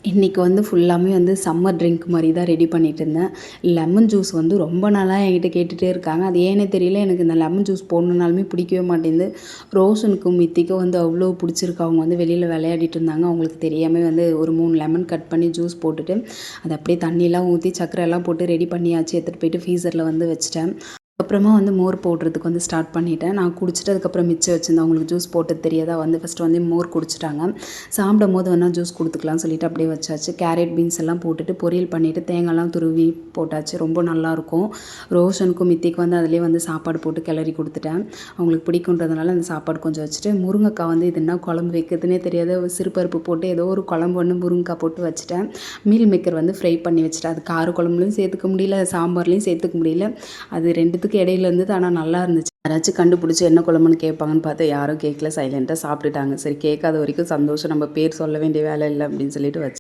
இன்றைக்கி வந்து ஃபுல்லாமே வந்து சம்மர் ட்ரிங்க் மாதிரி தான் ரெடி பண்ணிட்டு இருந்தேன். லெமன் ஜூஸ் வந்து ரொம்ப நாளாக என்கிட்ட கேட்டுகிட்டே இருக்காங்க. அது ஏன்னே தெரியல, எனக்கு இந்த லெமன் ஜூஸ் போடணுன்னாலுமே பிடிக்கவே மாட்டேங்குது. ரோஷனுக்கும் மித்திக்கும் வந்து அவ்வளோ பிடிச்சிருக்கு. அவங்க வந்து வெளியில் விளையாடிட்டு இருந்தாங்க. அவங்களுக்கு தெரியாமல் வந்து ஒரு 3 லெமன் கட் பண்ணி ஜூஸ் போட்டுட்டு, அதை அப்படியே தண்ணியெலாம் ஊற்றி சர்க்கரை எல்லாம் போட்டு ரெடி பண்ணியாச்சு. எடுத்துகிட்டு போயிட்டு ஃப்ரீசரில் வந்து வச்சுட்டேன். அப்புறமா வந்து மோர் போடுறதுக்கு வந்து ஸ்டார்ட் பண்ணிட்டேன். நான் குடிச்சிட்டு அதுக்கப்புறம் மிச்சம் வச்சுருந்தேன். அவங்களுக்கு ஜூஸ் போட்டது தெரியாதா வந்து ஃபஸ்ட்டு வந்து மோர் குடிச்சிட்டாங்க. சாப்பிடும்போது வேணால் ஜூஸ் கொடுத்துக்கலாம்னு சொல்லிட்டு அப்படியே வச்சாச்சு. கேரட் பீன்ஸ் எல்லாம் போட்டுட்டு பொரியல் பண்ணிவிட்டு தேங்காய்லாம் துருவி போட்டாச்சு. ரொம்ப நல்லாயிருக்கும். ரோஷனுக்கும் மித்திக்கு வந்து அதிலே வந்து சாப்பாடு போட்டு கிளறி கொடுத்துட்டேன். அவங்களுக்கு பிடிக்குன்றதுனால அந்த சாப்பாடு கொஞ்சம் வச்சுட்டு, முருங்கைக்காய் வந்து இது என்ன குழம்பு வைக்கிறதுனே தெரியாத சிறுபருப்பு போட்டு ஏதோ ஒரு குழம்பு ஒன்று முருங்கைக்காய் போட்டு வச்சுட்டேன். மீல் மேக்கர் வந்து ஃப்ரை பண்ணி வச்சுட்டேன். அது கார குழம்புலையும் சேர்த்துக்க முடியல, சாம்பார்லேயும் சேர்த்துக்க முடியல. அது 2த்துக்கும் இடையில இருந்தது. ஆனால் நல்லா இருந்துச்சு. யாராச்சும் கண்டுபிடிச்சி என்ன குழம்புன்னு கேட்பாங்கன்னு பார்த்தா யாரும் கேட்கல. சைலண்ட்டாக சாப்பிட்டுட்டாங்க. சரி, கேட்காத வரைக்கும் சந்தோஷம். நம்ம பேர் சொல்ல வேண்டிய வேலை இல்லை அப்படின்னு சொல்லிட்டு வச்சு